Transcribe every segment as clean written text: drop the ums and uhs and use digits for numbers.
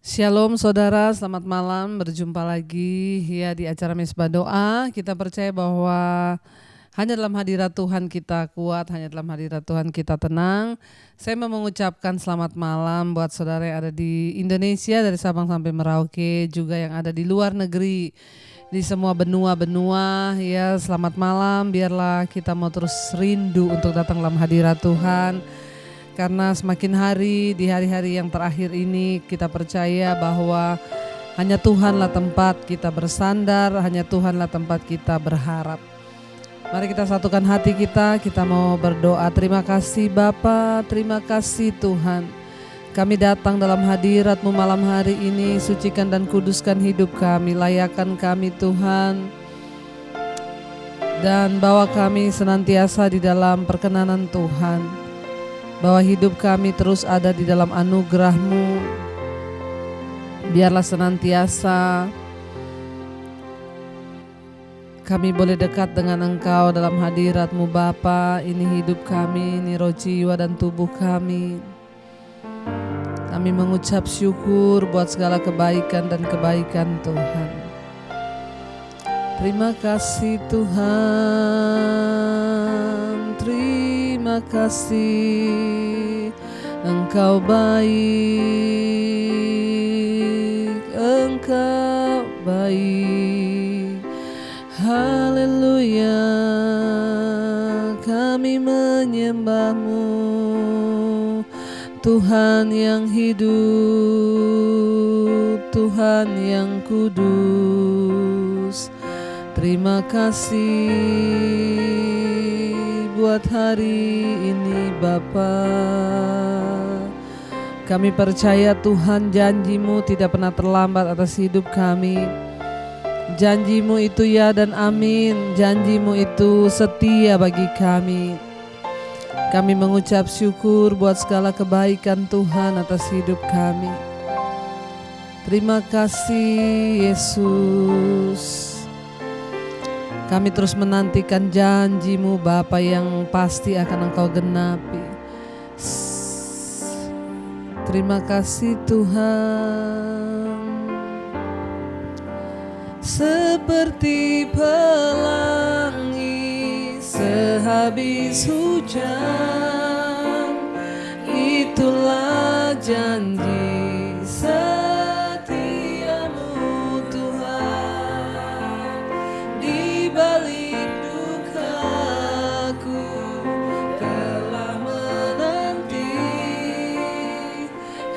Shalom saudara, selamat malam, berjumpa lagi ya di acara Mesbah Doa. Kita percaya bahwa hanya dalam hadirat Tuhan kita kuat, hanya dalam hadirat Tuhan kita tenang. Saya mau mengucapkan selamat malam buat saudara yang ada di Indonesia dari Sabang sampai Merauke, juga yang ada di luar negeri, di semua benua-benua ya. Selamat malam, biarlah kita mau terus rindu untuk datang dalam hadirat Tuhan. Karena semakin hari, di hari-hari yang terakhir ini kita percaya bahwa hanya Tuhanlah tempat kita bersandar, hanya Tuhanlah tempat kita berharap. Mari kita satukan hati kita mau berdoa. Terima kasih Bapa, terima kasih Tuhan. Kami datang dalam hadirat-Mu malam hari ini, sucikan dan kuduskan hidup kami, layakkan kami Tuhan. Dan bawa kami senantiasa di dalam perkenanan Tuhan. Bahwa hidup kami terus ada di dalam anugerah-Mu. Biarlah senantiasa kami boleh dekat dengan Engkau dalam hadirat-Mu Bapa. Ini hidup kami, ini roh jiwa dan tubuh kami. Kami mengucap syukur buat segala kebaikan dan kebaikan Tuhan. Terima kasih Tuhan, terima kasih, Engkau baik, Engkau baik. Haleluya, kami menyembah-Mu, Tuhan yang hidup, Tuhan yang kudus. Terima kasih buat hari ini Bapa. Kami percaya Tuhan, janji-Mu tidak pernah terlambat atas hidup kami. Janji-Mu itu ya dan amin. Janji-Mu itu setia bagi kami. Kami mengucap syukur buat segala kebaikan Tuhan atas hidup kami. Terima kasih Yesus. Kami terus menantikan janji-Mu Bapa yang pasti akan Engkau genapi. Terima kasih Tuhan. Seperti pelangi sehabis hujan, itulah janji setiamu Tuhan. Di balik dukaku telah menanti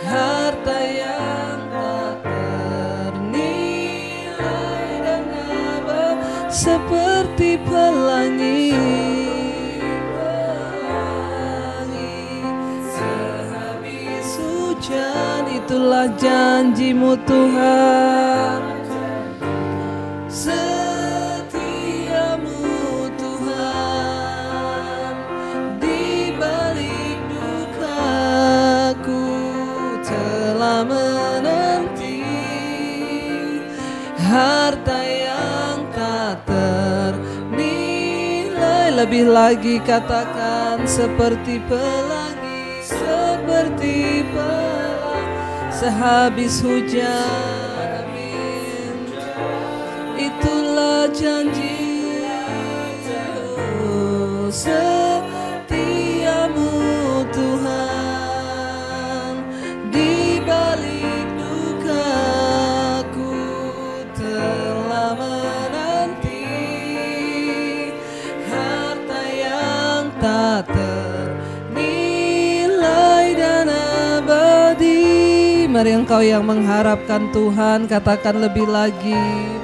harta yang tak ternilai dan abadi. Seperti pelangi sehabis hujan, itulah janji-Mu Tuhan. Setiamu Tuhan, di balik dukaku telah menanti harta yang tak ternilai. Lebih lagi katakan seperti pelangi, seperti pelangi sehabis hujan. Amin. Itulah janji setiamu Tuhan. Di balik dukaku telah menanti harta yang tak ternilai dan abadi. Mari engkau yang mengharapkan Tuhan, katakan lebih lagi.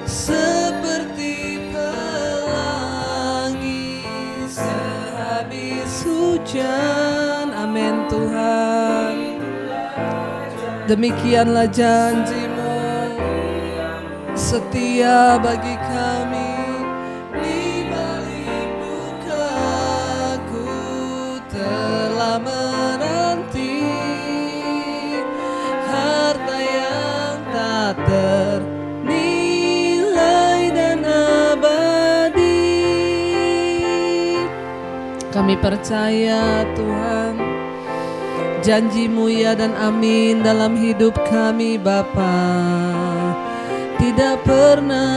Seperti pelangi sehabis hujan. Amin Tuhan. Demikianlah janji-Mu setia bagi kami. Di balik dukaku telah menanti harta yang tak ternilai dan abadi. Kami percaya Tuhan, Janji-Mu ya dan amin dalam hidup kami Bapa. Tidak pernah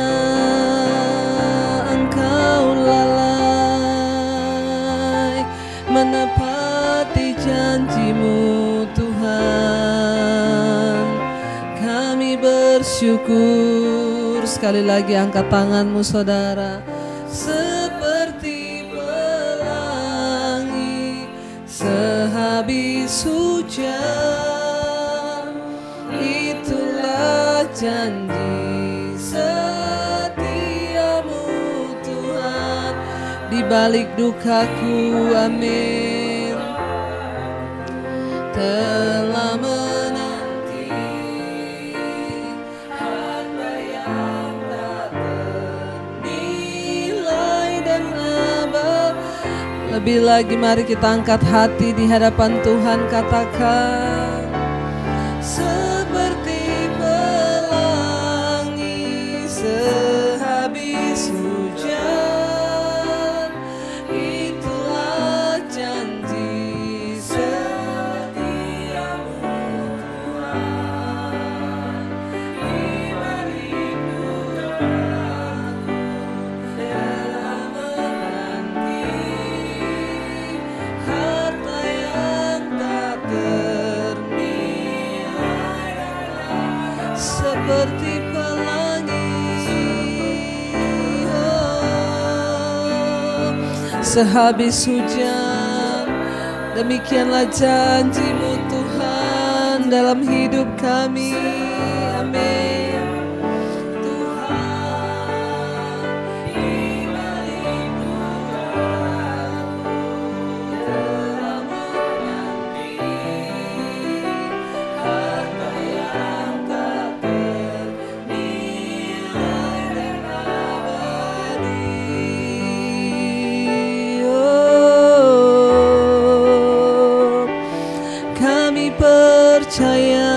Engkau lalai menepati janji-Mu Tuhan. Kami bersyukur. Sekali lagi angkat tanganmu saudara. Seperti pelangi sehabis hujan, itulah janji setiamu Tuhan. Di balik dukaku, amin, telah menanti harta yang tak ternilai dan abadi. Lebih lagi mari kita angkat hati di hadapan Tuhan, katakan seperti pelangi sehabis hujan, itulah janji setiamu Tuhan. Di balik dukaku telah menanti harta yang tak ternilai seperti pelangi sehabis hujan. Demikianlah janji-Mu Tuhan dalam hidup kami, amin. Tuhan, di balik dukaku telah menanti harta yang tak ternilai dan abadi. Kami percaya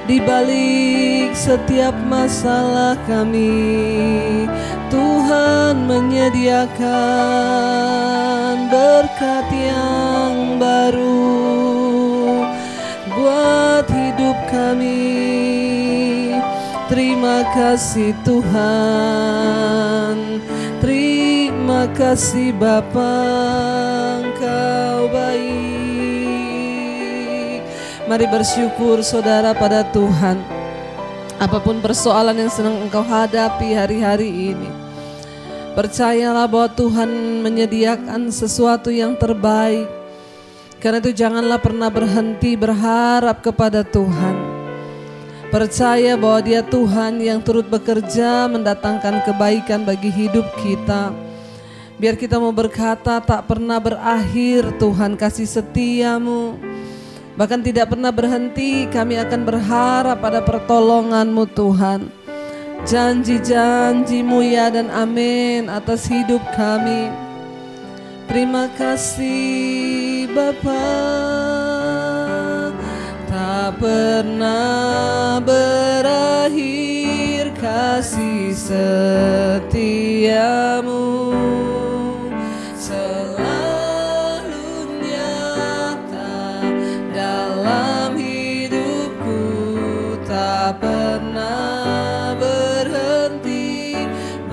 di balik setiap masalah kami, Tuhan menyediakan berkat yang baru buat hidup kami. Terima kasih Tuhan, terima kasih Bapa, Engkau baik. Mari bersyukur saudara pada Tuhan. Apapun persoalan yang sedang engkau hadapi hari-hari ini, percayalah bahwa Tuhan menyediakan sesuatu yang terbaik. Karena itu janganlah pernah berhenti berharap kepada Tuhan. Percaya bahwa Dia Tuhan yang turut bekerja mendatangkan kebaikan bagi hidup kita. Biar kita mau berkata tak pernah berakhir Tuhan kasih setiamu. Bahkan tidak pernah berhenti, kami akan berharap pada pertolongan-Mu Tuhan. Janji-janji-Mu ya dan amin atas hidup kami. Terima kasih Bapa, tak pernah berakhir kasih setiamu. Pernah berhenti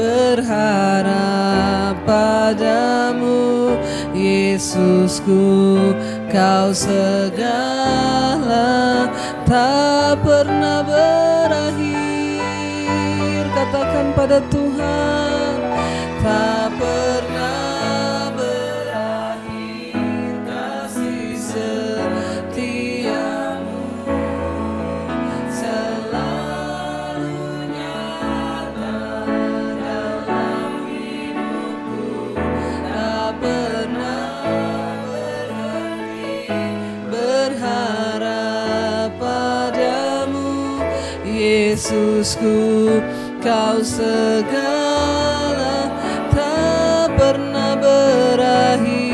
berharap padamu, Yesusku, Kau segala, tak pernah berakhir. Katakan pada Tuhan, tak pernah berakhir kasih setiamu. Yesusku, Kau segala, tak pernah berakhir.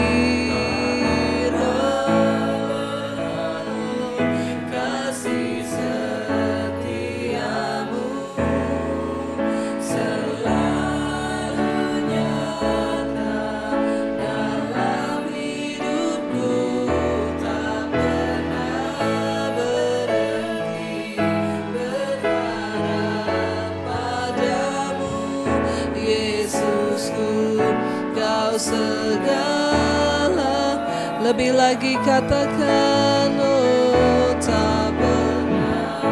Kasih setiamu selalu nyata dalam hidupku, Kau segala, lebih lagi katakan, oh tak pernah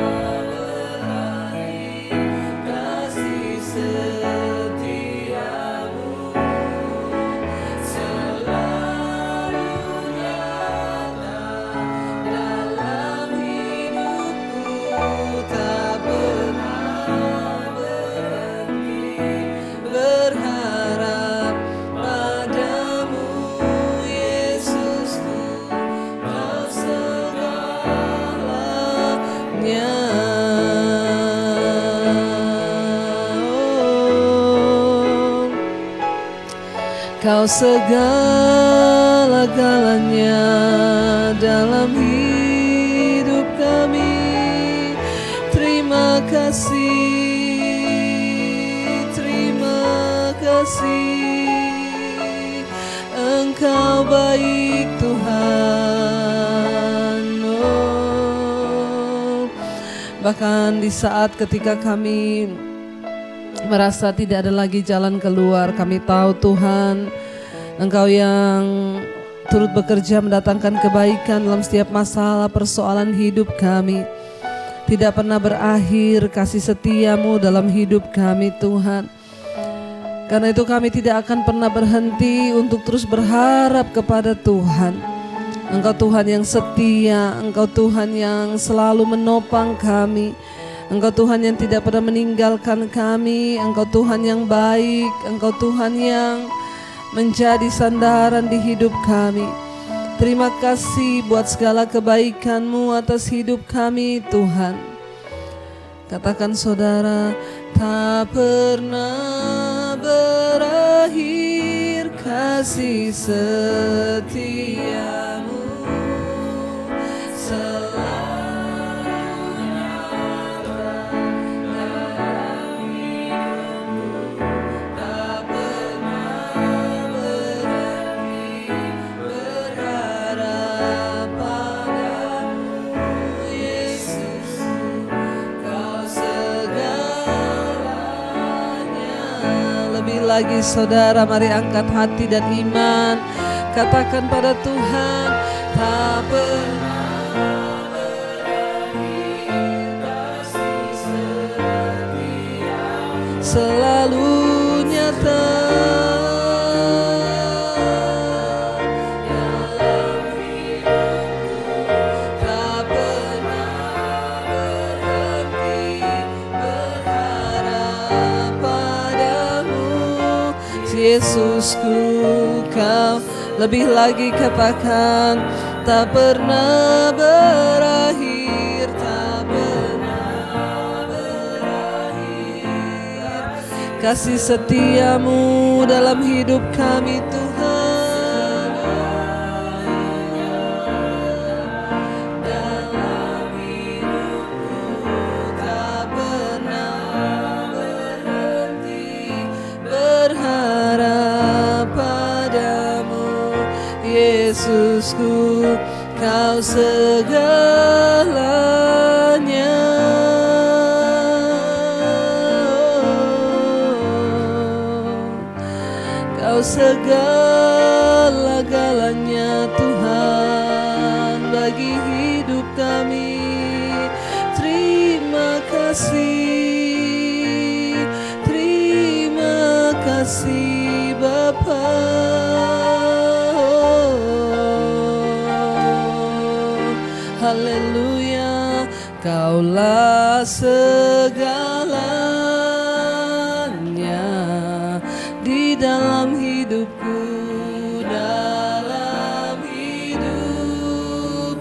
berakhir kasih setiamu, selalu nyata dalam hidupku, tak pernah berhenti berharap padamu, Yesusku, Kau segalanya. Oh, Kau segala-galanya dalam hidup kami. Terima kasih, terima kasih, Engkau baik Tuhan. Oh, bahkan di saat ketika kami merasa tidak ada lagi jalan keluar, kami tahu Tuhan, Engkau yang turut bekerja mendatangkan kebaikan dalam setiap masalah persoalan hidup kami. Tidak pernah berakhir kasih setiamu dalam hidup kami Tuhan. Karena itu kami tidak akan pernah berhenti untuk terus berharap kepada Tuhan. Engkau Tuhan yang setia, Engkau Tuhan yang selalu menopang kami, Engkau Tuhan yang tidak pernah meninggalkan kami, Engkau Tuhan yang baik, Engkau Tuhan yang menjadi sandaran di hidup kami. Terima kasih buat segala kebaikan-Mu atas hidup kami Tuhan. Katakan saudara, tak pernah berakhir kasih setiamu, selalu nyata dalam hidupku, tak pernah berhenti berharap padamu, Yesus, Kau segalanya. Lebih lagi saudara, mari angkat hati dan iman, katakan pada Tuhan, tak pernah berakhir kasih setia, selalu nyata dalam hidupku, tak pernah berhenti berharap padamu, Yesusku, Kau lebih lagi katakan, tak pernah berakhir, tak pernah berakhir kasih setiamu dalam hidup kami Tuhan. Dalam hidupku tak pernah berhenti berharap padamu, Yesusku, Kau segalanya. Kau segala-galanya Tuhan bagi hidup kami. Terima kasih, terima kasih Bapa. Haleluya, Kaulah segalanya di dalam hidupku, dalam hidupku.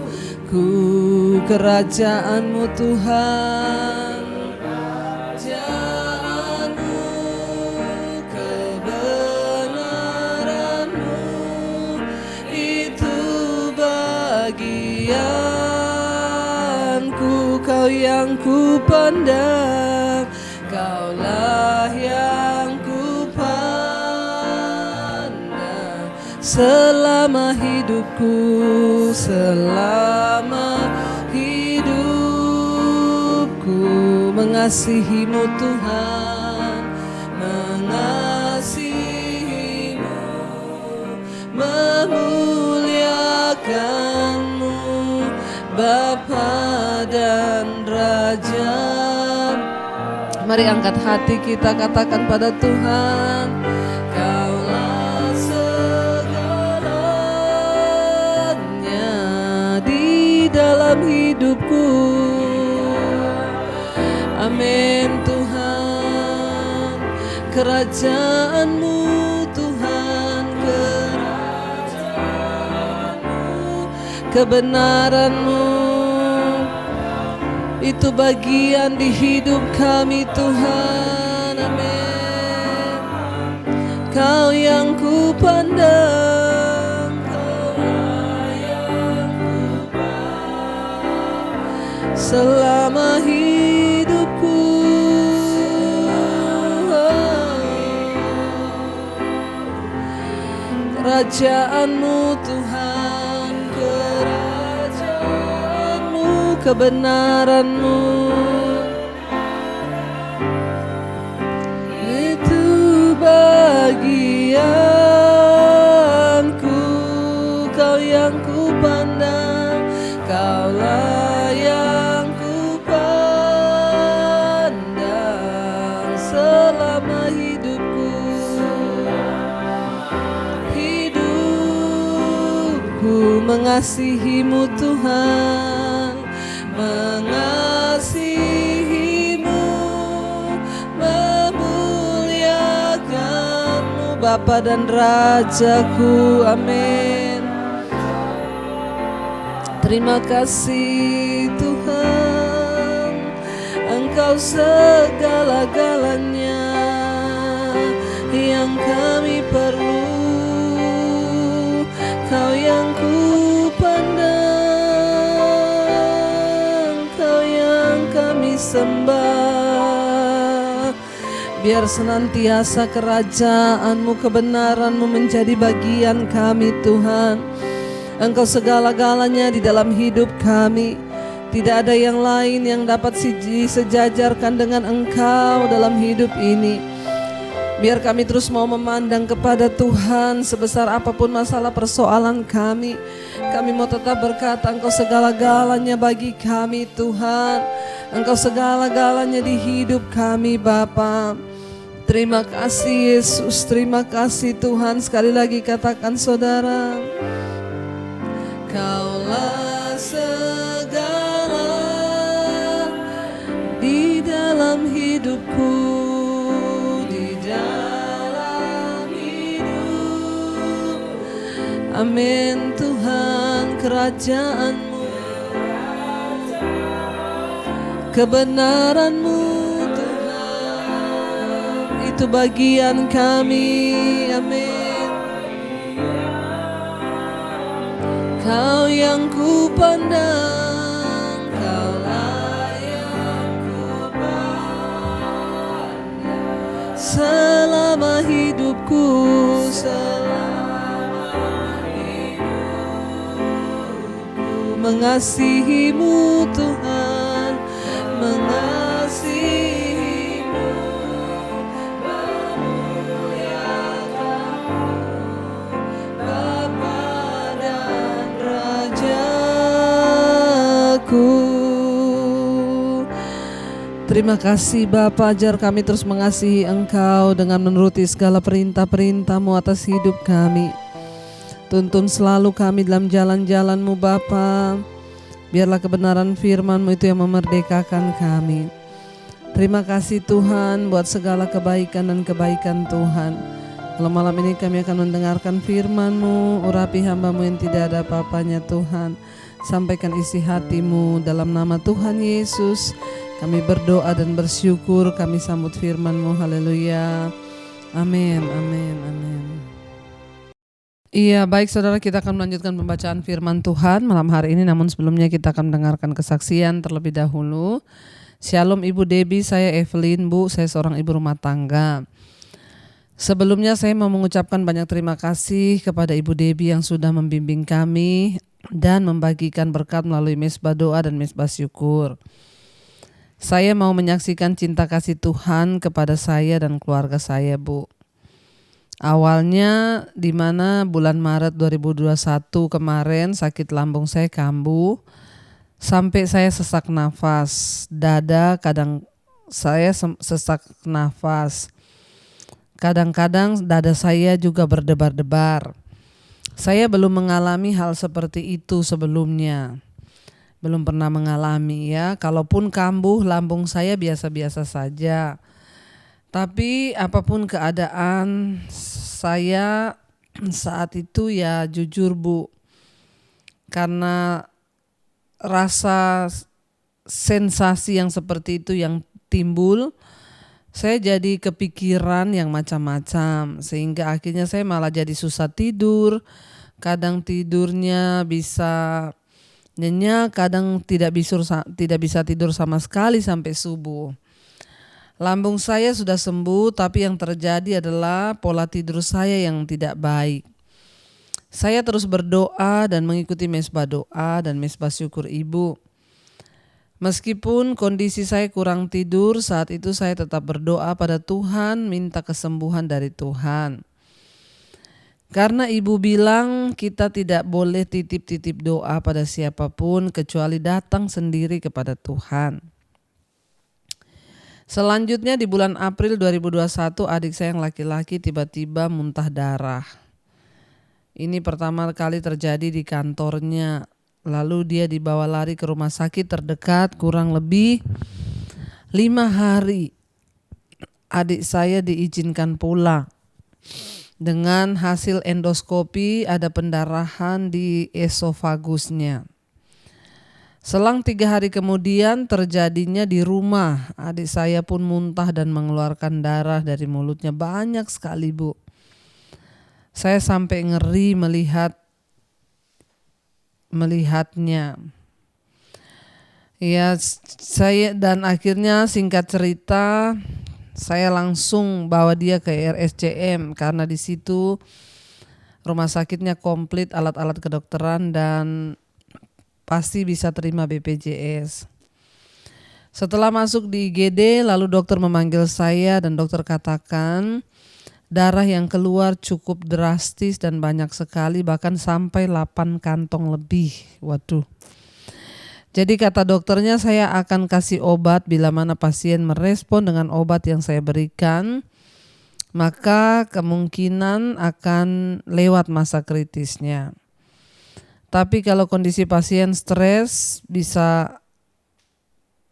Kerajaan-Mu Tuhan, kerajaan-Mu, kebenaran-Mu, itu bagianku. Kau yang ku pandang, Kaulah yang ku pandang selama hidupku, selama hidupku. Mengasihi-Mu Tuhan, mengasihi-Mu, memuliakan-Mu Bapa dan Raja. Mari angkat hati kita, katakan pada Tuhan, Kaulah segalanya di dalam hidupku. Amin Tuhan, kerajaan-Mu Tuhan, kerajaan-Mu, kebenaran-Mu itu bagian di hidup kami Tuhan. Amin. Kau yang ku pandang, Kaulah yang ku pandang selama hidupku. Kerajaan-Mu Tuhan, kerajaan-Mu, kebenaran-Mu itu bagianku. Kau yang ku pandang, Kaulah yang ku pandang selama hidupku. Hidupku mengasihi-Mu Tuhan, mengasihi-Mu, memuliakan-Mu Bapa dan Rajaku. Amin. Terima kasih Tuhan, Engkau segala-galanya yang kami perlu. Kau yang ku pandang, Kau yang kami sembah. Biar senantiasa kerajaan-Mu, kebenaran-Mu menjadi bagian kami Tuhan. Engkau segala-galanya di dalam hidup kami. Tidak ada yang lain yang dapat disejajarkan dengan Engkau dalam hidup ini. Biar kami terus mau memandang kepada Tuhan sebesar apapun masalah persoalan kami. Kami mau tetap berkata, Engkau segala-galanya bagi kami Tuhan. Engkau segala-galanya di hidup kami Bapa. Terima kasih Yesus, terima kasih Tuhan. Sekali lagi katakan saudara, Kaulah segala di dalam hidupku, di dalam hidup. Amin Tuhan, kerajaan-Mu, kebenaran-Mu Tuhan, itu bagian kami. Amin. Kau yang ku pandang, Kaulah yang ku pandang selama hidupku, selama hidupku. Mengasihi-Mu Tuhan, mengasihi-Mu, memuliakan-Mu Bapa dan Rajaku. Terima kasih Bapa, ajar kami terus mengasihi Engkau dengan menuruti segala perintah-perintah-Mu atas hidup kami. Tuntun selalu kami dalam jalan-jalan-Mu Bapa. Biarlah kebenaran firman-Mu itu yang memerdekakan kami. Terima kasih Tuhan buat segala kebaikan dan kebaikan Tuhan. Kalau malam ini kami akan mendengarkan firman-Mu, urapi hamba-Mu yang tidak ada apa-apanya Tuhan. Sampaikan isi hati-Mu dalam nama Tuhan Yesus. Kami berdoa dan bersyukur, kami sambut firman-Mu. Haleluya. Amin, amin, amin. Iya, baik saudara, kita akan melanjutkan pembacaan firman Tuhan malam hari ini. Namun sebelumnya kita akan mendengarkan kesaksian terlebih dahulu. Shalom Ibu Debbie, saya Evelyn Bu, saya seorang ibu rumah tangga. Sebelumnya saya mau mengucapkan banyak terima kasih kepada Ibu Debbie yang sudah membimbing kami dan membagikan berkat melalui mesbah doa dan mesbah syukur. Saya mau menyaksikan cinta kasih Tuhan kepada saya dan keluarga saya Bu. Awalnya di mana bulan Maret 2021 kemarin sakit lambung saya kambuh sampai saya sesak nafas, dada kadang saya sesak nafas. Kadang-kadang dada saya juga berdebar-debar. Saya belum mengalami hal seperti itu sebelumnya. Belum pernah mengalami ya. Kalaupun kambuh lambung saya biasa-biasa saja. Tapi apapun keadaan saya saat itu ya jujur Bu, karena rasa sensasi yang seperti itu yang timbul, saya jadi kepikiran yang macam-macam sehingga akhirnya saya malah jadi susah tidur. Kadang tidurnya bisa nyenyak, kadang tidak bisa tidur sama sekali sampai subuh. Lambung saya sudah sembuh, tapi yang terjadi adalah pola tidur saya yang tidak baik. Saya terus berdoa dan mengikuti mesbah doa dan mesbah syukur Ibu. Meskipun kondisi saya kurang tidur, saat itu saya tetap berdoa pada Tuhan, minta kesembuhan dari Tuhan. Karena Ibu bilang kita tidak boleh titip-titip doa pada siapapun kecuali datang sendiri kepada Tuhan. Selanjutnya di bulan April 2021 adik saya yang laki-laki tiba-tiba muntah darah. Ini pertama kali terjadi di kantornya. Lalu dia dibawa lari ke rumah sakit terdekat kurang lebih 5 hari. Adik saya diizinkan pulang. Dengan hasil endoskopi ada pendarahan di esofagusnya. Selang 3 hari kemudian terjadinya di rumah. Adik saya pun muntah dan mengeluarkan darah dari mulutnya banyak sekali Bu. Saya sampai ngeri melihatnya. Ya, saya dan akhirnya singkat cerita saya langsung bawa dia ke RSCM karena di situ rumah sakitnya komplit alat-alat kedokteran dan pasti bisa terima BPJS. Setelah masuk di IGD lalu dokter memanggil saya dan dokter katakan darah yang keluar cukup drastis dan banyak sekali, bahkan sampai 8 kantong lebih. Waduh. Jadi kata dokternya saya akan kasih obat bila mana pasien merespon dengan obat yang saya berikan, maka kemungkinan akan lewat masa kritisnya. Tapi kalau kondisi pasien stres bisa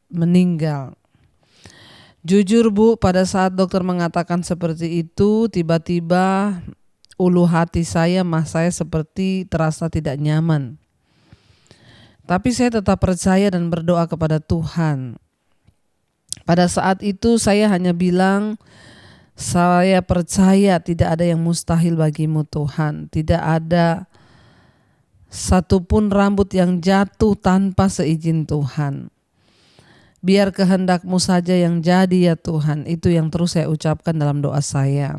meninggal. Jujur Bu, pada saat dokter mengatakan seperti itu, tiba-tiba ulu hati saya, saya seperti terasa tidak nyaman. Tapi saya tetap percaya dan berdoa kepada Tuhan. Pada saat itu saya hanya bilang, saya percaya tidak ada yang mustahil bagimu Tuhan. Tidak ada satupun rambut yang jatuh tanpa seizin Tuhan. Biar kehendak-Mu saja yang jadi ya Tuhan. Itu yang terus saya ucapkan dalam doa saya.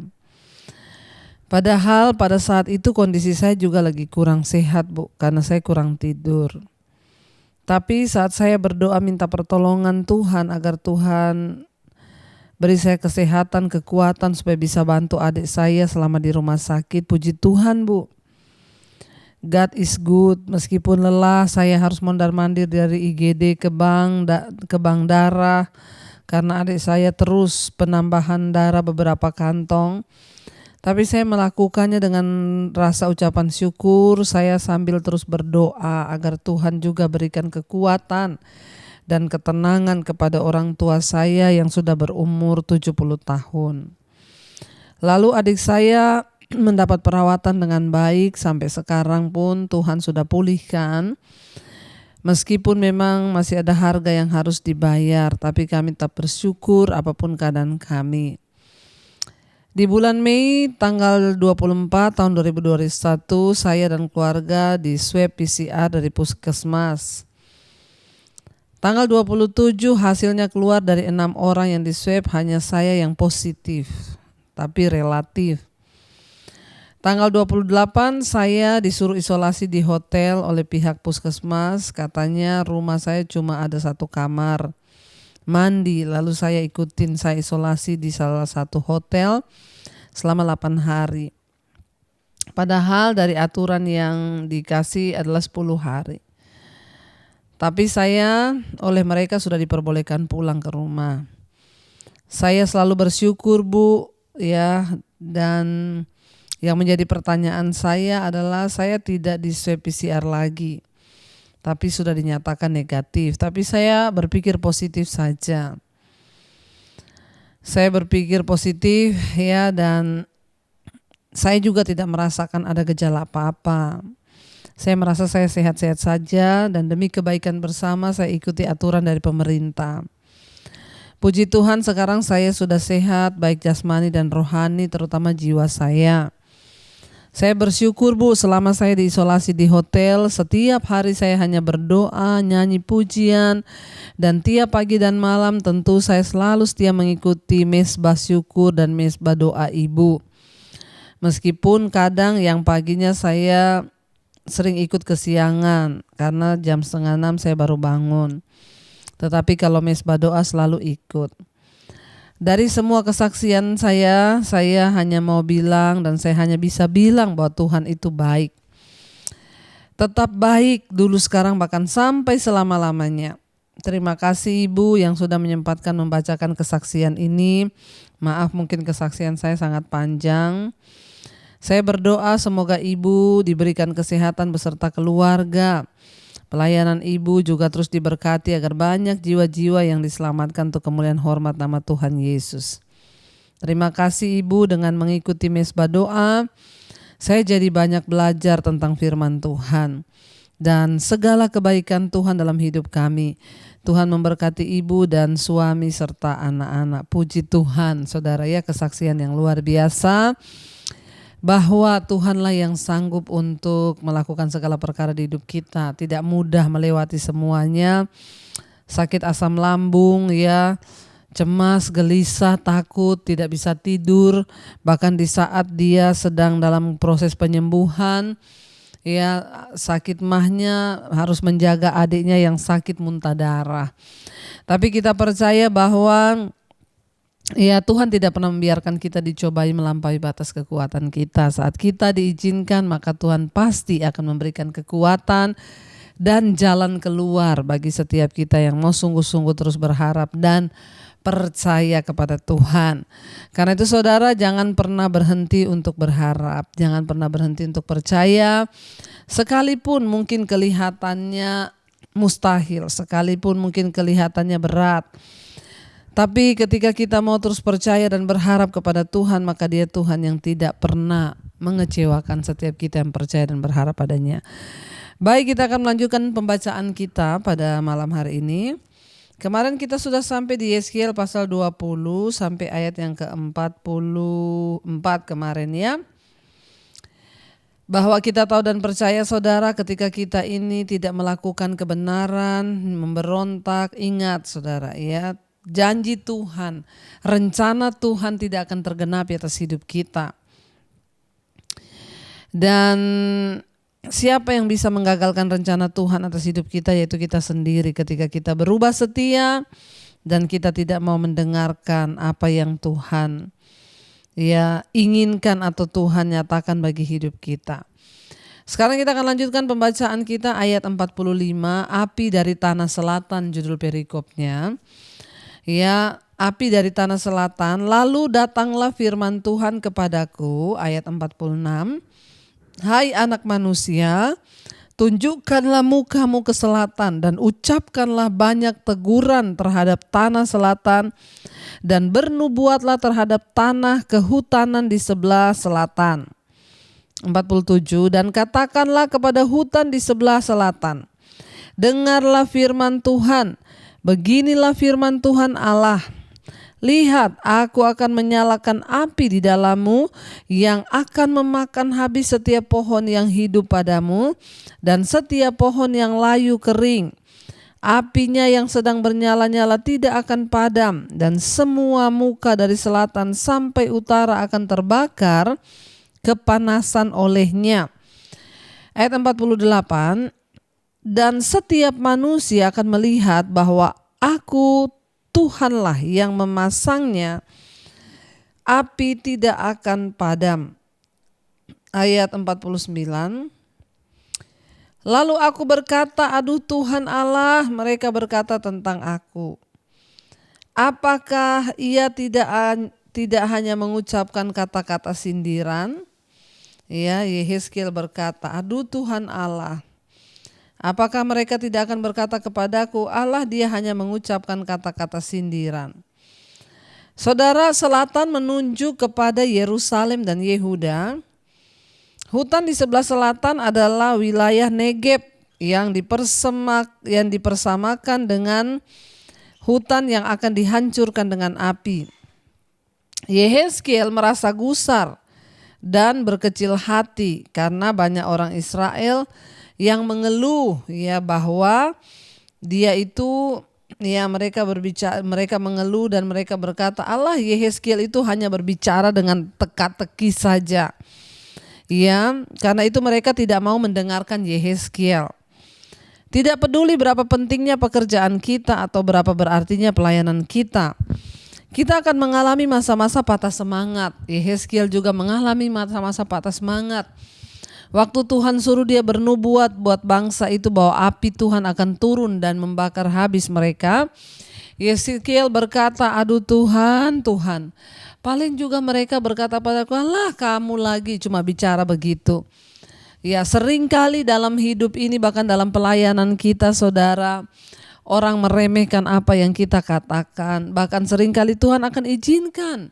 Padahal pada saat itu kondisi saya juga lagi kurang sehat Bu, karena saya kurang tidur. Tapi saat saya berdoa minta pertolongan Tuhan agar Tuhan beri saya kesehatan, kekuatan supaya bisa bantu adik saya selama di rumah sakit. Puji Tuhan Bu. God is good. Meskipun lelah saya harus mondar-mandir dari IGD ke bank darah karena adik saya terus penambahan darah beberapa kantong. Tapi saya melakukannya dengan rasa ucapan syukur. Saya sambil terus berdoa agar Tuhan juga berikan kekuatan dan ketenangan kepada orang tua saya yang sudah berumur 70 tahun. Lalu adik saya mendapat perawatan dengan baik sampai sekarang pun Tuhan sudah pulihkan. Meskipun memang masih ada harga yang harus dibayar, tapi kami tetap bersyukur apapun keadaan kami. Di bulan Mei tanggal 24 tahun 2021 saya dan keluarga di swab PCR dari puskesmas. Tanggal 27 hasilnya keluar dari 6 orang yang di swab hanya saya yang positif, tapi relatif. Tanggal 28 saya disuruh isolasi di hotel oleh pihak puskesmas. Katanya rumah saya cuma ada 1 kamar mandi. Lalu saya ikutin, saya isolasi di salah satu hotel selama 8 hari. Padahal dari aturan yang dikasih adalah 10 hari. Tapi saya oleh mereka sudah diperbolehkan pulang ke rumah. Saya selalu bersyukur Bu ya, dan yang menjadi pertanyaan saya adalah saya tidak di swab PCR lagi. Tapi sudah dinyatakan negatif. Tapi saya berpikir positif saja. Saya berpikir positif ya, dan saya juga tidak merasakan ada gejala apa-apa. Saya merasa saya sehat-sehat saja, dan demi kebaikan bersama saya ikuti aturan dari pemerintah. Puji Tuhan sekarang saya sudah sehat baik jasmani dan rohani, terutama jiwa saya. Saya bersyukur Bu, selama saya diisolasi di hotel, setiap hari saya hanya berdoa, nyanyi pujian, dan tiap pagi dan malam tentu saya selalu setia mengikuti mesbah syukur dan mesbah doa Ibu. Meskipun kadang yang paginya saya sering ikut kesiangan karena jam 5:30 saya baru bangun. Tetapi kalau mesbah doa selalu ikut. Dari semua kesaksian saya hanya mau bilang dan saya hanya bisa bilang bahwa Tuhan itu baik. Tetap baik dulu, sekarang, bahkan sampai selama-lamanya. Terima kasih Ibu yang sudah menyempatkan membacakan kesaksian ini. Maaf mungkin kesaksian saya sangat panjang. Saya berdoa semoga Ibu diberikan kesehatan beserta keluarga. Pelayanan Ibu juga terus diberkati agar banyak jiwa-jiwa yang diselamatkan untuk kemuliaan hormat nama Tuhan Yesus. Terima kasih Ibu, dengan mengikuti mesbah doa, saya jadi banyak belajar tentang firman Tuhan dan segala kebaikan Tuhan dalam hidup kami. Tuhan memberkati Ibu dan suami serta anak-anak. Puji Tuhan, saudara ya, kesaksian yang luar biasa. Bahwa Tuhanlah yang sanggup untuk melakukan segala perkara di hidup kita. Tidak mudah melewati semuanya. Sakit asam lambung ya, cemas, gelisah, takut, tidak bisa tidur. Bahkan di saat dia sedang dalam proses penyembuhan, ya sakit mahnya harus menjaga adiknya yang sakit muntah darah. Tapi kita percaya bahwa ya Tuhan tidak pernah membiarkan kita dicobai melampaui batas kekuatan kita. Saat kita diizinkan, maka Tuhan pasti akan memberikan kekuatan dan jalan keluar bagi setiap kita yang mau sungguh-sungguh terus berharap dan percaya kepada Tuhan. Karena itu saudara, jangan pernah berhenti untuk berharap, jangan pernah berhenti untuk percaya. Sekalipun mungkin kelihatannya mustahil, sekalipun mungkin kelihatannya berat, tapi ketika kita mau terus percaya dan berharap kepada Tuhan, maka Dia Tuhan yang tidak pernah mengecewakan setiap kita yang percaya dan berharap padanya. Baik, kita akan melanjutkan pembacaan kita pada malam hari ini. Kemarin kita sudah sampai di Yeskiel pasal 20 sampai ayat yang ke-44 kemarin ya. Bahwa kita tahu dan percaya saudara, ketika kita ini tidak melakukan kebenaran, memberontak, ingat saudara ya, janji Tuhan, rencana Tuhan tidak akan tergenapi atas hidup kita. Dan siapa yang bisa menggagalkan rencana Tuhan atas hidup kita? Yaitu kita sendiri, ketika kita berubah setia dan kita tidak mau mendengarkan apa yang Tuhan ya inginkan atau Tuhan nyatakan bagi hidup kita. Sekarang kita akan lanjutkan pembacaan kita ayat 45, api dari tanah selatan, judul perikopnya. Ya, api dari tanah selatan. Lalu datanglah firman Tuhan kepadaku, ayat 46. Hai anak manusia, tunjukkanlah mukamu ke selatan dan ucapkanlah banyak teguran terhadap tanah selatan dan bernubuatlah terhadap tanah kehutanan di sebelah selatan. 47. Dan katakanlah kepada hutan di sebelah selatan, dengarlah firman Tuhan. Beginilah firman Tuhan Allah. Lihat, aku akan menyalakan api di dalammu yang akan memakan habis setiap pohon yang hidup padamu dan setiap pohon yang layu kering. Apinya yang sedang bernyala-nyala tidak akan padam, dan semua muka dari selatan sampai utara akan terbakar kepanasan olehnya. Ayat 48. Dan setiap manusia akan melihat bahwa aku Tuhanlah yang memasangnya. api tidak akan padam. Ayat 49. Lalu aku berkata, aduh Tuhan Allah, mereka berkata tentang aku. Apakah ia tidak hanya mengucapkan kata-kata sindiran? Ya, Yehezkiel berkata, aduh Tuhan Allah. Apakah mereka tidak akan berkata kepadaku, Allah dia hanya mengucapkan kata-kata sindiran. Saudara, selatan menunjuk kepada Yerusalem dan Yehuda. Hutan di sebelah selatan adalah wilayah Negeb yang dipersamakan dengan hutan yang akan dihancurkan dengan api. Yehezkiel merasa gusar dan berkecil hati karena banyak orang Israel yang mengeluh ya bahwa dia itu mereka mengeluh dan mereka berkata, Allah, Yehezkiel itu hanya berbicara dengan teka-teki saja. Ya, karena itu mereka tidak mau mendengarkan Yehezkiel. Tidak peduli berapa pentingnya pekerjaan kita atau berapa berartinya pelayanan kita. Kita akan mengalami masa-masa patah semangat. Yehezkiel juga mengalami masa-masa patah semangat. Waktu Tuhan suruh dia bernubuat buat bangsa itu bahwa api Tuhan akan turun dan membakar habis mereka. Yehezkiel berkata, aduh Tuhan, Tuhan. Paling juga mereka berkata padaku, Allah kamu lagi cuma bicara begitu. Ya, seringkali dalam hidup ini bahkan dalam pelayanan kita saudara, orang meremehkan apa yang kita katakan. Bahkan seringkali Tuhan akan izinkan.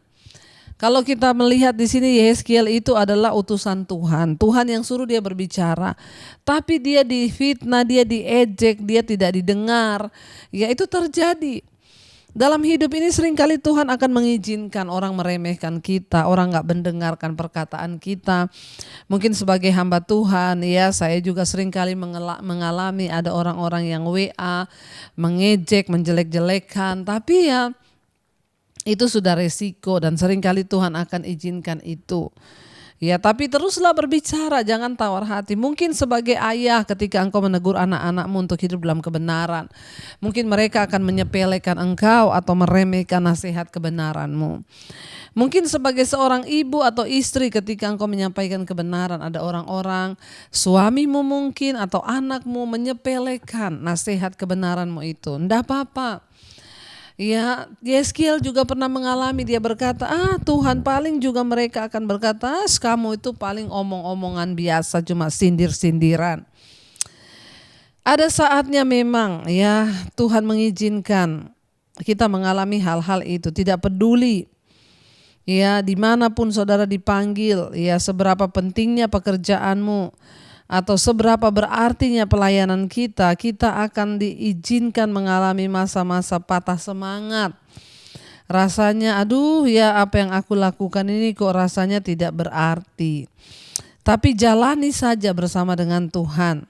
Kalau kita melihat di sini Yehezkiel itu adalah utusan Tuhan. Tuhan yang suruh dia berbicara. Tapi dia difitnah, dia diejek, dia tidak didengar. Ya itu terjadi. Dalam hidup ini seringkali Tuhan akan mengizinkan orang meremehkan kita, orang gak mendengarkan perkataan kita. Mungkin sebagai hamba Tuhan, ya saya juga seringkali mengalami ada orang-orang yang WA, mengejek, menjelek-jelekan. Tapi ya itu sudah resiko dan seringkali Tuhan akan izinkan itu. Ya, tapi teruslah berbicara, jangan tawar hati. Mungkin sebagai ayah ketika engkau menegur anak-anakmu untuk hidup dalam kebenaran, mungkin mereka akan menyepelekan engkau atau meremehkan nasihat kebenaranmu. Mungkin sebagai seorang ibu atau istri ketika engkau menyampaikan kebenaran, ada orang-orang, suamimu mungkin atau anakmu menyepelekan nasihat kebenaranmu itu. Nggak apa-apa. Ya, Yehezkiel juga pernah mengalami, dia berkata, Tuhan paling juga mereka akan berkata, kamu itu paling omong-omongan biasa, cuma sindir-sindiran. Ada saatnya memang ya Tuhan mengizinkan kita mengalami hal-hal itu, tidak peduli ya dimanapun saudara dipanggil, ya seberapa pentingnya pekerjaanmu, atau seberapa berartinya pelayanan kita, kita akan diizinkan mengalami masa-masa patah semangat. Rasanya aduh ya apa yang aku lakukan ini kok rasanya tidak berarti. Tapi jalani saja bersama dengan Tuhan.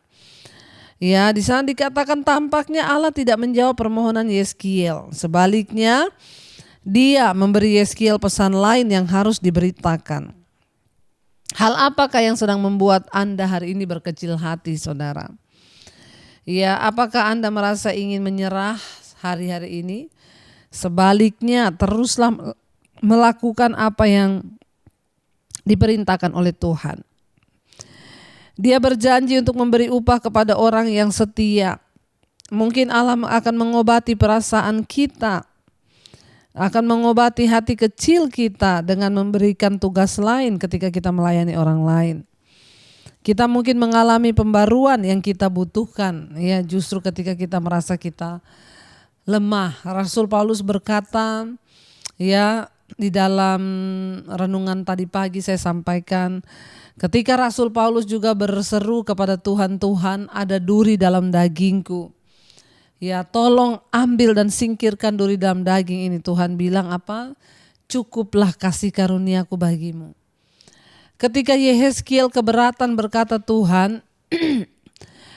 Ya, di sana dikatakan tampaknya Allah tidak menjawab permohonan Yehezkiel. Sebaliknya, dia memberi Yehezkiel pesan lain yang harus diberitakan. Hal apakah yang sedang membuat Anda hari ini berkecil hati, saudara? Ya, apakah Anda merasa ingin menyerah hari-hari ini? Sebaliknya, teruslah melakukan apa yang diperintahkan oleh Tuhan. Dia berjanji untuk memberi upah kepada orang yang setia. Mungkin Allah akan mengobati perasaan kita, akan mengobati hati kecil kita dengan memberikan tugas lain ketika kita melayani orang lain. Kita mungkin mengalami pembaruan yang kita butuhkan, ya justru ketika kita merasa kita lemah. Rasul Paulus berkata, ya di dalam renungan tadi pagi saya sampaikan, ketika Rasul Paulus juga berseru kepada Tuhan, Tuhan ada duri dalam dagingku. Ya tolong ambil dan singkirkan duri dalam daging ini. Tuhan bilang apa? Cukuplah kasih karuniaku bagimu. Ketika Yehezkiel keberatan berkata Tuhan,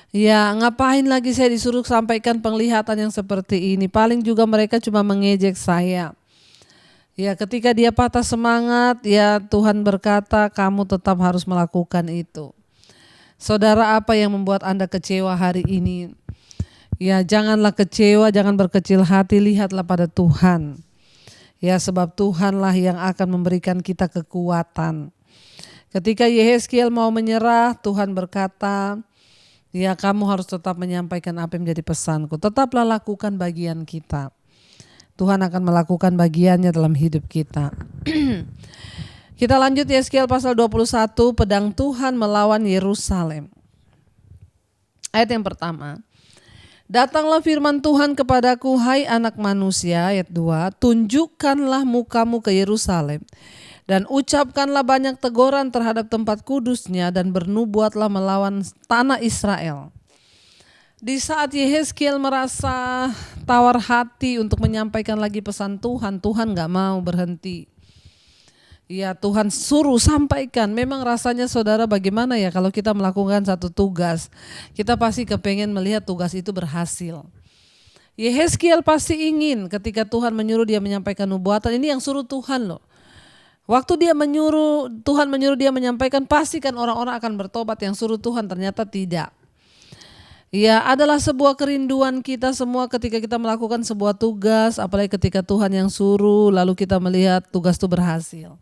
ya ngapain lagi saya disuruh sampaikan penglihatan yang seperti ini. Paling juga mereka cuma mengejek saya. Ya ketika dia patah semangat, ya Tuhan berkata kamu tetap harus melakukan itu. Saudara, apa yang membuat Anda kecewa hari ini? Ya janganlah kecewa, jangan berkecil hati, lihatlah pada Tuhan. Ya, sebab Tuhanlah yang akan memberikan kita kekuatan. Ketika Yehezkiel mau menyerah, Tuhan berkata, ya kamu harus tetap menyampaikan apa yang menjadi pesanku. Tetaplah lakukan bagian kita. Tuhan akan melakukan bagiannya dalam hidup kita. Kita lanjut Yehezkiel pasal 21, pedang Tuhan melawan Yerusalem. Ayat yang pertama. Datanglah firman Tuhan kepadaku, hai anak manusia, ayat 2, tunjukkanlah mukamu ke Yerusalem dan ucapkanlah banyak teguran terhadap tempat kudusnya dan bernubuatlah melawan tanah Israel. Di saat Yehezkiel merasa tawar hati untuk menyampaikan lagi pesan Tuhan, Tuhan gak mau berhenti. Ya, Tuhan suruh sampaikan. Memang rasanya saudara bagaimana ya kalau kita melakukan satu tugas, kita pasti kepengen melihat tugas itu berhasil. Yehezkiel pasti ingin ketika Tuhan menyuruh dia menyampaikan nubuatan, ini yang suruh Tuhan loh. Waktu Tuhan menyuruh dia menyampaikan, pasti kan orang-orang akan bertobat, yang suruh Tuhan ternyata tidak. Ya, adalah sebuah kerinduan kita semua ketika kita melakukan sebuah tugas, apalagi ketika Tuhan yang suruh, lalu kita melihat tugas itu berhasil.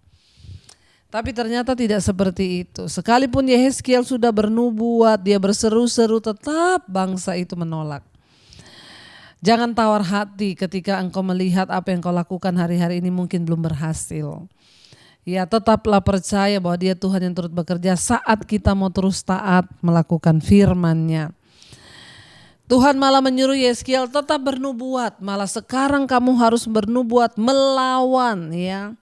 Tapi ternyata tidak seperti itu. Sekalipun Yehezkiel sudah bernubuat, dia berseru-seru, tetap bangsa itu menolak. Jangan tawar hati ketika engkau melihat apa yang kau lakukan hari-hari ini mungkin belum berhasil. Ya, tetaplah percaya bahwa dia Tuhan yang turut bekerja saat kita mau terus taat melakukan firman-Nya. Tuhan malah menyuruh Yehezkiel tetap bernubuat, malah sekarang kamu harus bernubuat melawan, ya.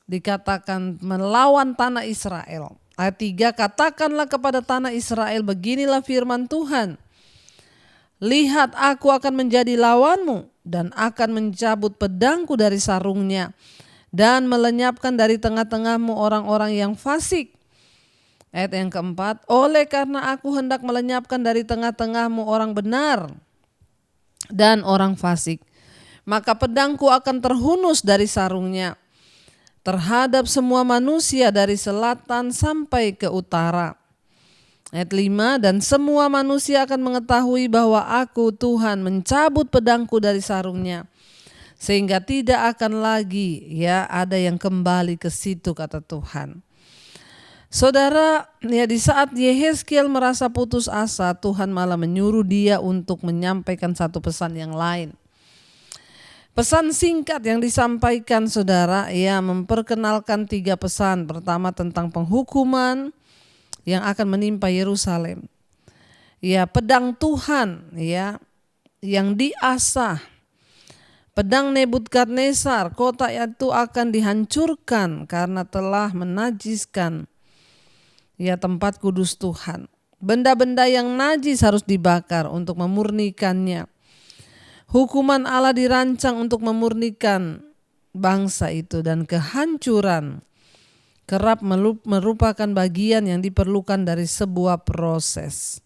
Dikatakan melawan tanah Israel. Ayat 3, katakanlah kepada tanah Israel, beginilah firman Tuhan. Lihat, aku akan menjadi lawanmu dan akan mencabut pedangku dari sarungnya dan melenyapkan dari tengah-tengahmu orang-orang yang fasik. Ayat yang keempat, oleh karena aku hendak melenyapkan dari tengah-tengahmu orang benar dan orang fasik, maka pedangku akan terhunus dari sarungnya terhadap semua manusia dari selatan sampai ke utara. Ayat 5, dan semua manusia akan mengetahui bahwa aku Tuhan mencabut pedangku dari sarungnya, sehingga tidak akan lagi ya ada yang kembali ke situ, kata Tuhan. Saudara, ya di saat Yehezkiel merasa putus asa, Tuhan malah menyuruh dia untuk menyampaikan satu pesan yang lain. Pesan singkat yang disampaikan saudara, ya memperkenalkan 3 pesan. Pertama tentang penghukuman yang akan menimpa Yerusalem. Ya, pedang Tuhan ya yang diasah. Pedang Nebukadnezar, kota itu akan dihancurkan karena telah menajiskan ya tempat kudus Tuhan. Benda-benda yang najis harus dibakar untuk memurnikannya. Hukuman Allah dirancang untuk memurnikan bangsa itu, dan kehancuran kerap merupakan bagian yang diperlukan dari sebuah proses.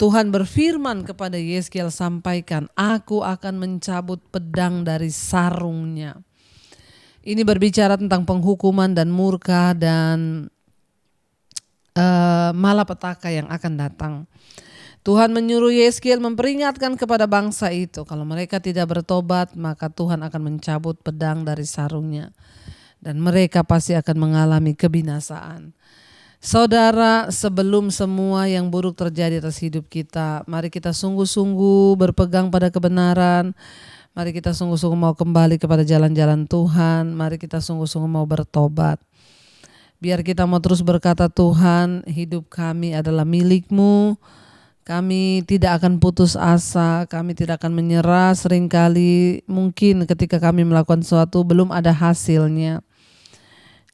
Tuhan berfirman kepada Yehezkiel, sampaikan, aku akan mencabut pedang dari sarungnya. Ini berbicara tentang penghukuman dan murka dan malapetaka yang akan datang. Tuhan menyuruh Yehezkiel memperingatkan kepada bangsa itu, kalau mereka tidak bertobat maka Tuhan akan mencabut pedang dari sarungnya dan mereka pasti akan mengalami kebinasaan. Saudara, sebelum semua yang buruk terjadi atas hidup kita, mari kita sungguh-sungguh berpegang pada kebenaran. Mari kita sungguh-sungguh mau kembali kepada jalan-jalan Tuhan. Mari kita sungguh-sungguh mau bertobat. Biar kita mau terus berkata, Tuhan, hidup kami adalah milik-Mu. Kami tidak akan putus asa, kami tidak akan menyerah. Seringkali mungkin ketika kami melakukan sesuatu belum ada hasilnya.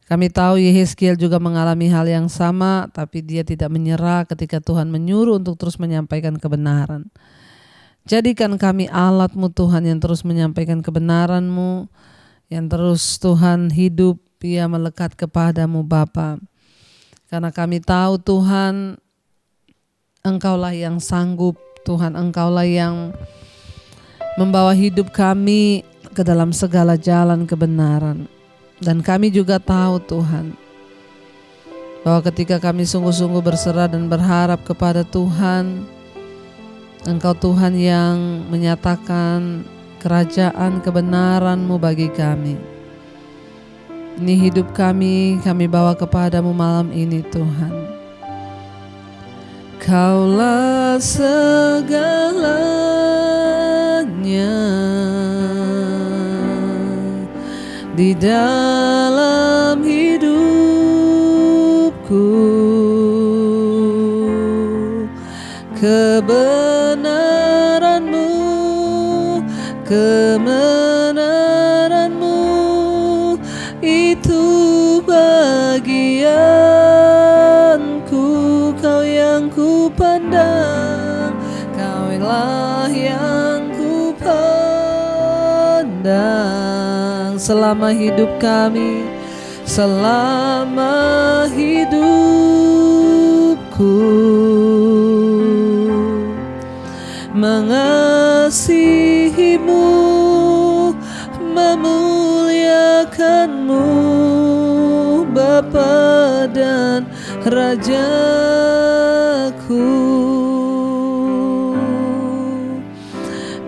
Kami tahu Yehezkiel juga mengalami hal yang sama, tapi dia tidak menyerah ketika Tuhan menyuruh untuk terus menyampaikan kebenaran. Jadikan kami alat-Mu Tuhan yang terus menyampaikan kebenaran-Mu, yang terus Tuhan hidup ya melekat kepadamu Bapa. Karena kami tahu Tuhan, Engkaulah yang sanggup, Tuhan, Engkaulah yang membawa hidup kami ke dalam segala jalan kebenaran. Dan kami juga tahu Tuhan, bahwa ketika kami sungguh-sungguh berserah dan berharap kepada Tuhan, Engkau Tuhan yang menyatakan kerajaan kebenaran-Mu bagi kami. Ini hidup kami bawa kepadamu malam ini Tuhan. Kaulah segalanya di dalam hidupku. Kebenaran-Mu, kebenaran-Mu itu bagianku. Kau yang ku pandang, Kaulah yang ku pandang selama hidup kami, selama hidupku. Mengasihi-Mu, memuliakan-Mu, Bapa dan Rajaku.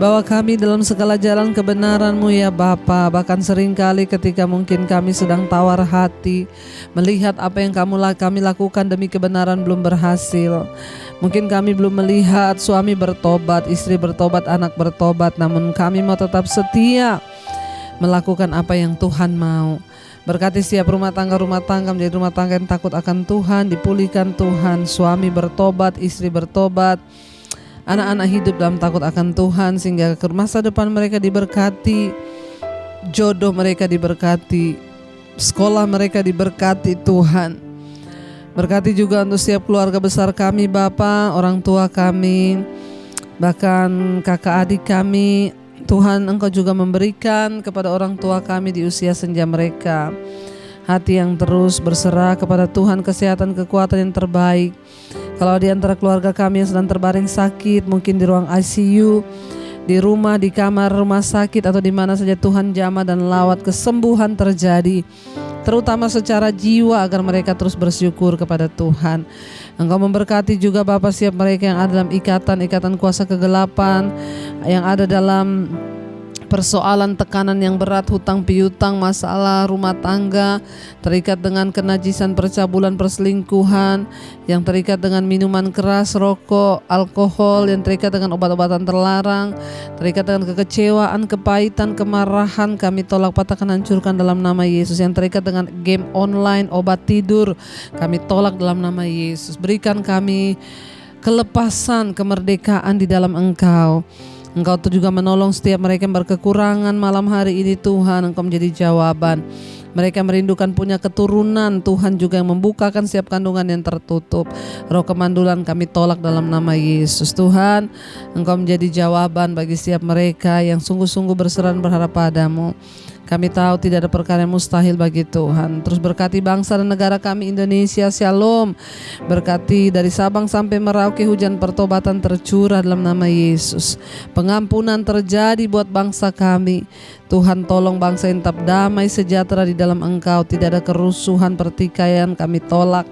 Bawa kami dalam segala jalan kebenaran-Mu ya Bapa. Bahkan seringkali ketika mungkin kami sedang tawar hati, melihat apa yang kami lakukan demi kebenaran belum berhasil. Mungkin kami belum melihat suami bertobat, istri bertobat, anak bertobat, namun kami mau tetap setia melakukan apa yang Tuhan mau. Berkati setiap rumah tangga menjadi rumah tangga yang takut akan Tuhan, dipulihkan Tuhan, suami bertobat, istri bertobat, anak-anak hidup dalam takut akan Tuhan, sehingga ke masa depan mereka diberkati, jodoh mereka diberkati, sekolah mereka diberkati Tuhan. Berkati juga untuk setiap keluarga besar kami Bapa, orang tua kami, bahkan kakak adik kami. Tuhan, Engkau juga memberikan kepada orang tua kami di usia senja mereka hati yang terus berserah kepada Tuhan, kesehatan, kekuatan yang terbaik. Kalau di antara keluarga kami yang sedang terbaring sakit, mungkin di ruang ICU, di rumah, di kamar rumah sakit, atau di mana saja, Tuhan jamah dan lawat kesembuhan terjadi, terutama secara jiwa, agar mereka terus bersyukur kepada Tuhan. Engkau memberkati juga Bapa setiap mereka yang ada dalam ikatan kuasa kegelapan, yang ada dalam persoalan tekanan yang berat, hutang piutang, masalah rumah tangga, terikat dengan kenajisan, percabulan, perselingkuhan, yang terikat dengan minuman keras, rokok, alkohol, yang terikat dengan obat-obatan terlarang, terikat dengan kekecewaan, kepahitan, kemarahan, kami tolak, patahkan, hancurkan dalam nama Yesus. Yang terikat dengan game online, obat tidur, kami tolak dalam nama Yesus. Berikan kami kelepasan, kemerdekaan di dalam Engkau. Engkau tuh juga menolong setiap mereka yang berkekurangan malam hari ini Tuhan. Engkau menjadi jawaban. Mereka merindukan punya keturunan. Tuhan juga yang membukakan setiap kandungan yang tertutup. Roh kemandulan kami tolak dalam nama Yesus. Tuhan, Engkau menjadi jawaban bagi setiap mereka yang sungguh-sungguh berserah dan berharap padamu. Kami tahu tidak ada perkara yang mustahil bagi Tuhan. Terus berkati bangsa dan negara kami Indonesia, Shalom. Berkati dari Sabang sampai Merauke, hujan pertobatan tercurah dalam nama Yesus. Pengampunan terjadi buat bangsa kami. Tuhan, tolong bangsa yang tetap damai sejahtera di dalam Engkau. Tidak ada kerusuhan, pertikaian, kami tolak.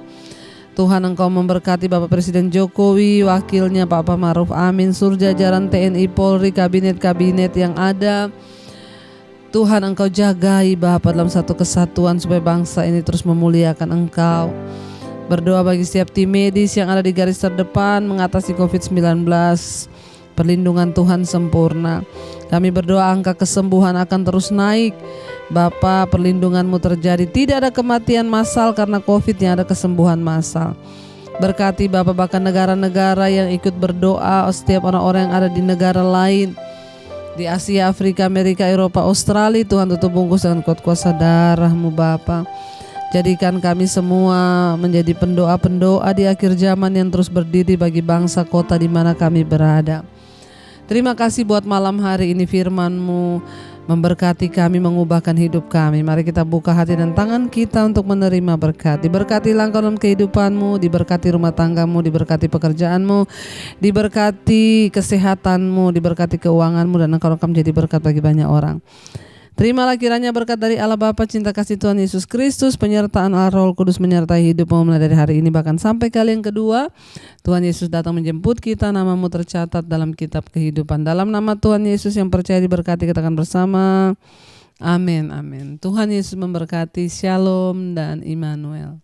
Tuhan, Engkau memberkati Bapak Presiden Jokowi, wakilnya Pak Ma'ruf Amin, seluruh jajaran TNI, Polri, kabinet-kabinet yang ada. Tuhan, Engkau jagai Bapa dalam satu kesatuan supaya bangsa ini terus memuliakan Engkau. Berdoa bagi setiap tim medis yang ada di garis terdepan mengatasi COVID-19. Perlindungan Tuhan sempurna. Kami berdoa angka kesembuhan akan terus naik. Bapa, perlindungan-Mu terjadi. Tidak ada kematian massal karena COVID, yang ada kesembuhan massal. Berkati Bapa bahkan negara-negara yang ikut berdoa, setiap orang-orang yang ada di negara lain, di Asia, Afrika, Amerika, Eropa, Australia. Tuhan, tutup bungkus dengan kuat kuasa darah-Mu Bapa. Jadikan kami semua menjadi pendoa-pendoa di akhir zaman yang terus berdiri bagi bangsa kota di mana kami berada. Terima kasih buat malam hari ini, firman-Mu memberkati kami, mengubahkan hidup kami. Mari kita buka hati dan tangan kita untuk menerima berkat. Diberkati langkah dalam kehidupan-Mu, diberkati rumah tangga-Mu, diberkati pekerjaan-Mu, diberkati kesehatan-Mu, diberkati keuangan-Mu, dan Engkau akan menjadi berkat bagi banyak orang. Terimalah kiranya berkat dari Allah Bapa, cinta kasih Tuhan Yesus Kristus, penyertaan Allah Roh Kudus menyertai hidupmu mulai dari hari ini bahkan sampai kali yang kedua Tuhan Yesus datang menjemput kita, namamu tercatat dalam kitab kehidupan. Dalam nama Tuhan Yesus yang percaya diberkati, katakan bersama, amin, amin. Tuhan Yesus memberkati, shalom dan Immanuel.